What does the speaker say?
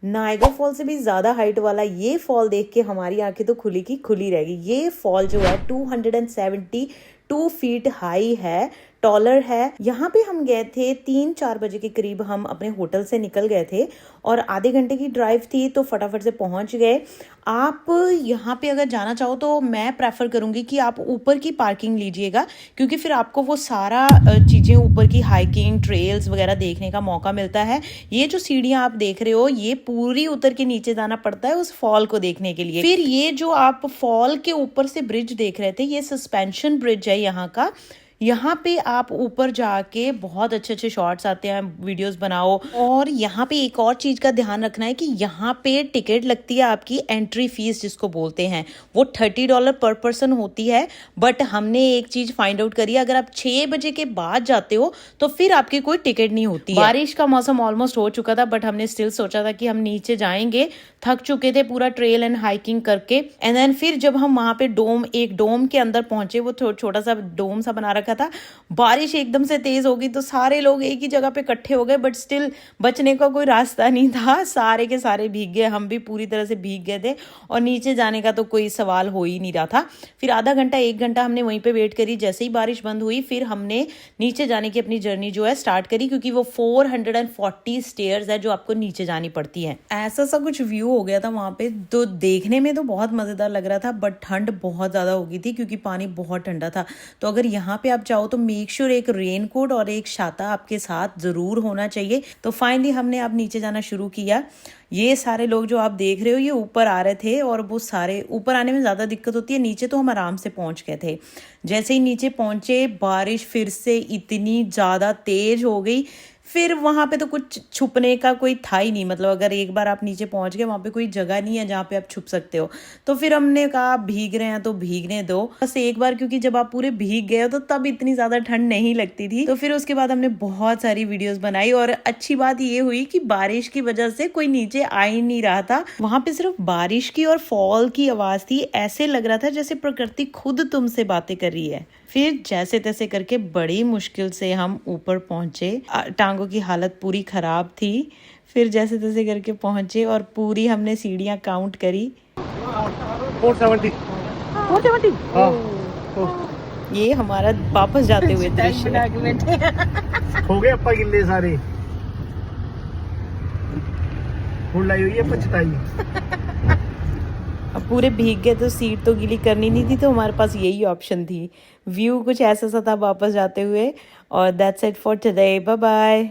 नायगा fall से भी ज़्यादा हाइट वाला ये फॉल देख के हमारी आंखें तो खुली की खुली रहेगी। ये फॉल जो है 272 फीट हाई है, टॉलर है। यहाँ पे हम गए थे 3-4 बजे के करीब, हम अपने होटल से निकल गए थे और आधे घंटे की ड्राइव थी तो फटाफट से पहुँच गए। आप यहाँ पे अगर जाना चाहो तो मैं प्रेफर करूँगी कि आप ऊपर की पार्किंग लीजिएगा, क्योंकि फिर आपको वो सारा चीज़ें ऊपर की हाइकिंग ट्रेल्स वगैरह देखने का मौका मिलता है। ये जो सीढ़ियाँ आप देख रहे हो ये पूरी उतर के नीचे जाना पड़ता है उस फॉल को देखने के लिए। फिर ये जो आप फॉल के ऊपर से ब्रिज देख रहे थे, ये सस्पेंशन ब्रिज है यहाँ का। यहाँ पे आप ऊपर जाके बहुत अच्छे अच्छे शॉट्स आते हैं, वीडियोस बनाओ। और यहाँ पे एक और चीज का ध्यान रखना है कि यहाँ पे टिकट लगती है आपकी, एंट्री फीस जिसको बोलते हैं, वो $30 पर पर्सन होती है। बट हमने एक चीज फाइंड आउट करी, अगर आप 6 बजे के बाद जाते हो तो फिर आपकी कोई टिकट नहीं होती है। बारिश का मौसम ऑलमोस्ट हो चुका था बट हमने स्टिल सोचा था कि हम नीचे जाएंगे, थक चुके थे पूरा ट्रेल एंड हाइकिंग करके। एंड देन फिर जब हम वहां पे एक डोम के अंदर पहुंचे, वो छोटा सा डोम सा बना रखा था, बारिश एकदम से तेज हो गई तो सारे लोग एक ही जगह पे इकट्ठे हो गए, बट स्टिल बचने का कोई रास्ता नहीं था, सारे के सारे भीग गए, हम भी पूरी तरह से भीग गए थे और नीचे जाने का तो कोई सवाल हो ही नहीं रहा था। फिर आधा घंटा 1 घंटा हमने वहीं पे वेट करी। जैसे ही बारिश बंद हुई फिर हमने नीचे जाने की अपनी जर्नी जो है स्टार्ट करी, क्योंकि वो 440 स्टेयर्स है जो आपको नीचे जानी पड़ती है। ऐसा सा कुछ व्यू हो गया था वहां पे, तो देखने में तो बहुत मजेदार लग रहा था, बट ठंड बहुत ज्यादा हो गई थी क्योंकि पानी बहुत ठंडा था। तो अगर यहाँ पे आप जाओ तो मेक श्योर एक रेनकोट और एक छाता आपके साथ जरूर होना चाहिए। तो फाइनली हमने अब नीचे जाना शुरू किया। ये सारे लोग जो आप देख रहे हो ये ऊपर आ रहे थे और वो सारे ऊपर आने में ज़्यादा दिक्कत होती है, नीचे तो हम आराम से पहुंच गए थे। जैसे ही नीचे पहुंचे बारिश फिर से इतनी ज़्यादा तेज हो गई, फिर वहां पे तो कुछ छुपने का कोई था ही नहीं। मतलब अगर एक बार आप नीचे पहुंच गए वहां पे कोई जगह नहीं है जहाँ पे आप छुप सकते हो। तो फिर हमने कहा भीग रहे हैं तो भीगने दो बस एक बार, क्योंकि जब आप पूरे भीग गए हो तो तब इतनी ज्यादा ठंड नहीं लगती थी। तो फिर उसके बाद हमने बहुत सारी वीडियोस बनाई और अच्छी बात ये हुई कि बारिश की वजह से कोई नीचे आ ही नहीं रहा था। वहां पे सिर्फ बारिश की और फॉल की आवाज थी, ऐसे लग रहा था जैसे प्रकृति खुद तुमसे बातें कर रही है। फिर जैसे तैसे करके बड़ी मुश्किल से हम ऊपर पहुंचे, टांगों की हालत पूरी खराब थी। फिर जैसे तैसे करके पहुंचे और पूरी हमने सीढ़ियां काउंट करी। 470 ये हमारा वापस जाते हुए दृश्य हो गए अपा गिल्ले सारे, फुल लाई हुई है पछताई। अब पूरे भीग गए तो सीट तो गीली करनी नहीं थी, तो हमारे पास यही ऑप्शन थी। व्यू कुछ ऐसा सा था वापस जाते हुए। और that's it for today, bye bye.